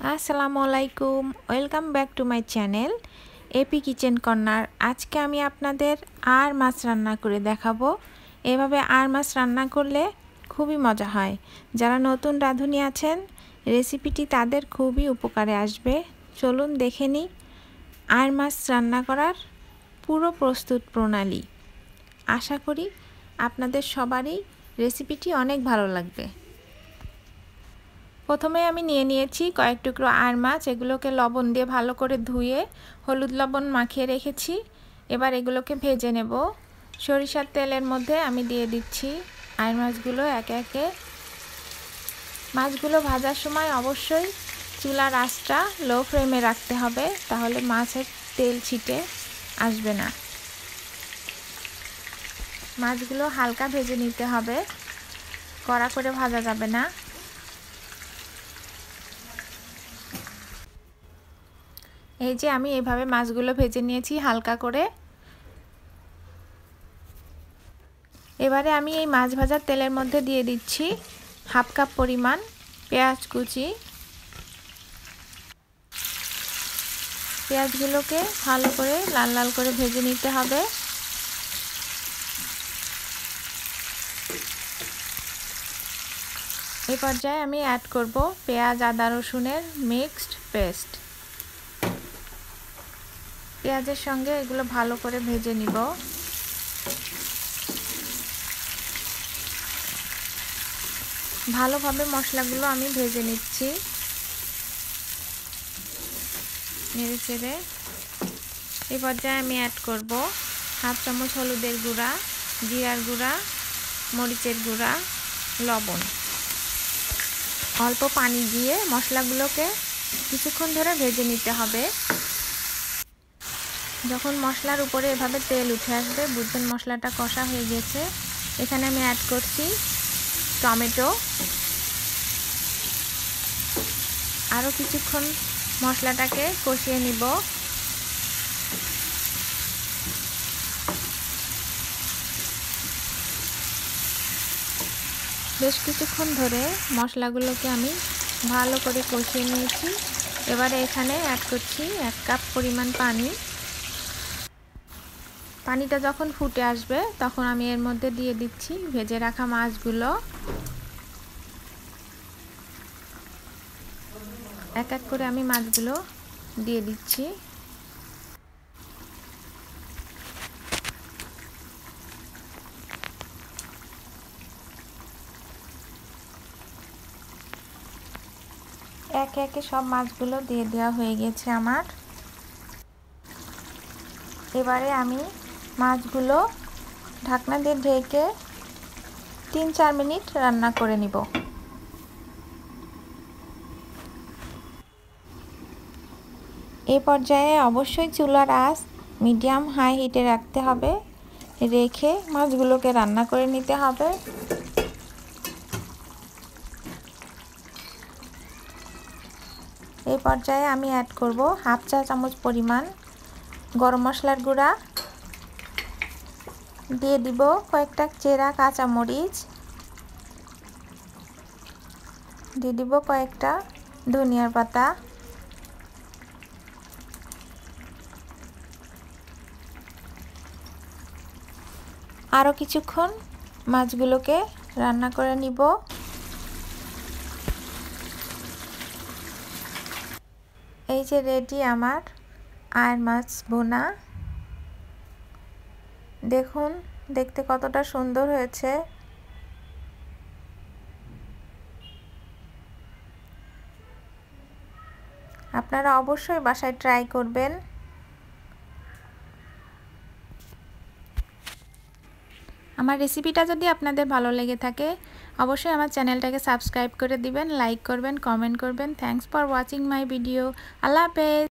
আসসালামু আলাইকুম, welcome back to my channel AP kitchen corner. আজকে আমি আপনাদের আর মাছ রান্না করে দেখাবো। এভাবে আর মাছ রান্না করলে খুবই মজা হয়। যারা নতুন রাঁধুনি আছেন, রেসিপিটি তাদের খুবই উপকারে আসবে। চলুন দেখে নিই আর মাছ রান্না করার পুরো প্রস্তুত প্রণালী। আশা করি আপনাদের সবারই রেসিপিটি অনেক ভালো লাগবে। প্রথমে আমি নিয়েছি কয়েক টুকরো আর মাছ। এগুলোকে লবণ দিয়ে ভালো করে ধুয়ে হলুদ লবণ মাখিয়ে রেখেছি। এবার এগুলোকে ভেজে নেব। সরিষার তেলের মধ্যে আমি দিয়ে দিচ্ছি আর মাছগুলো একে একে। মাছগুলো ভাজার সময় অবশ্যই চুলার আঁচটা লো ফ্লেমে রাখতে হবে, তাহলে মাছের তেল ছিটে আসবে না। মাছগুলো হালকা ভেজে নিতে হবে, কড়া করে ভাজা যাবে না। এই যে আমি এইভাবে মাছগুলো ভেজে নিয়েছি হালকা করে। এবারে আমি এই মাছ ভাজার তেলের মধ্যে দিয়ে দিচ্ছি হাফ কাপ পরিমাণ পেঁয়াজ কুচি। পেঁয়াজগুলোকে ভালো করে লাল লাল করে ভেজে নিতে হবে। এই পর্যায়ে আমি অ্যাড করব পেঁয়াজ আদা রসুনের মিক্সড পেস্ট। পেঁয়াজের সঙ্গে এগুলো ভালো করে ভেজে নিব। ভালোভাবে মশলাগুলো আমি ভেজে নিচ্ছি নেড়ে চেড়ে। এই পর্যায়ে আমি অ্যাড করব হাফ চামচ হলুদের গুঁড়া, জিরার গুঁড়া, মরিচের গুঁড়া, লবণ। অল্প পানি দিয়ে মশলাগুলোকে কিছুক্ষণ ধরে ভেজে নিতে হবে। যখন মশলার উপরে এভাবে তেল উঠে আসবে, বুঝবেন মশলাটা কষা হয়ে গেছে। এখানে আমি অ্যাড করছি টমেটো। আরও কিছুক্ষণ মশলাটাকে কষিয়ে নিব। বেশ কিছুক্ষণ ধরে মশলাগুলোকে আমি ভালো করে কষিয়ে নিয়েছি। এবারে এখানে অ্যাড করছি 1 কাপ পরিমাণ পানি। পানিটা যখন ফুটে আসবে তখন আমি এর মধ্যে দিয়ে দিচ্ছি ভেজে রাখা মাছগুলো। এক এক করে আমি মাছগুলো দিয়ে দিচ্ছি। একে একে সব মাছগুলো দিয়ে দেওয়া হয়ে গেছে আমার। এবারে আমি মাছগুলো ঢাকনা দিয়ে ঢেকে 3-4 মিনিট রান্না করে নিব। এই পর্যায়ে অবশ্যই চুলার আঁচ মিডিয়াম হাই হিটে রাখতে হবে, রেখে মাছগুলোকে রান্না করে নিতে হবে। এই পর্যায়ে আমি অ্যাড করব হাফ চা চামচ পরিমাণ গরম মশলার গুঁড়া, দিয়ে দিব কয়েকটা চেরা কাঁচা মরিচ, দিয়ে দিব কয়েকটা ধনিয়ার পাতা। আরও কিছুক্ষণ মাছগুলোকে রান্না করে নিব। এই যে রেডি আমার আর মাছ ভুনা। দেখুন দেখতে কতটা সুন্দর হয়েছে। আপনারা অবশ্যই বাসায় ট্রাই করবেন। আমার রেসিপিটা যদি আপনাদের ভালো লেগে থাকে, অবশ্যই আমার চ্যানেলটাকে সাবস্ক্রাইব করে দিবেন, লাইক করবেন, কমেন্ট করবেন। Thanks for watching my video. আল্লাহ হাফেজ।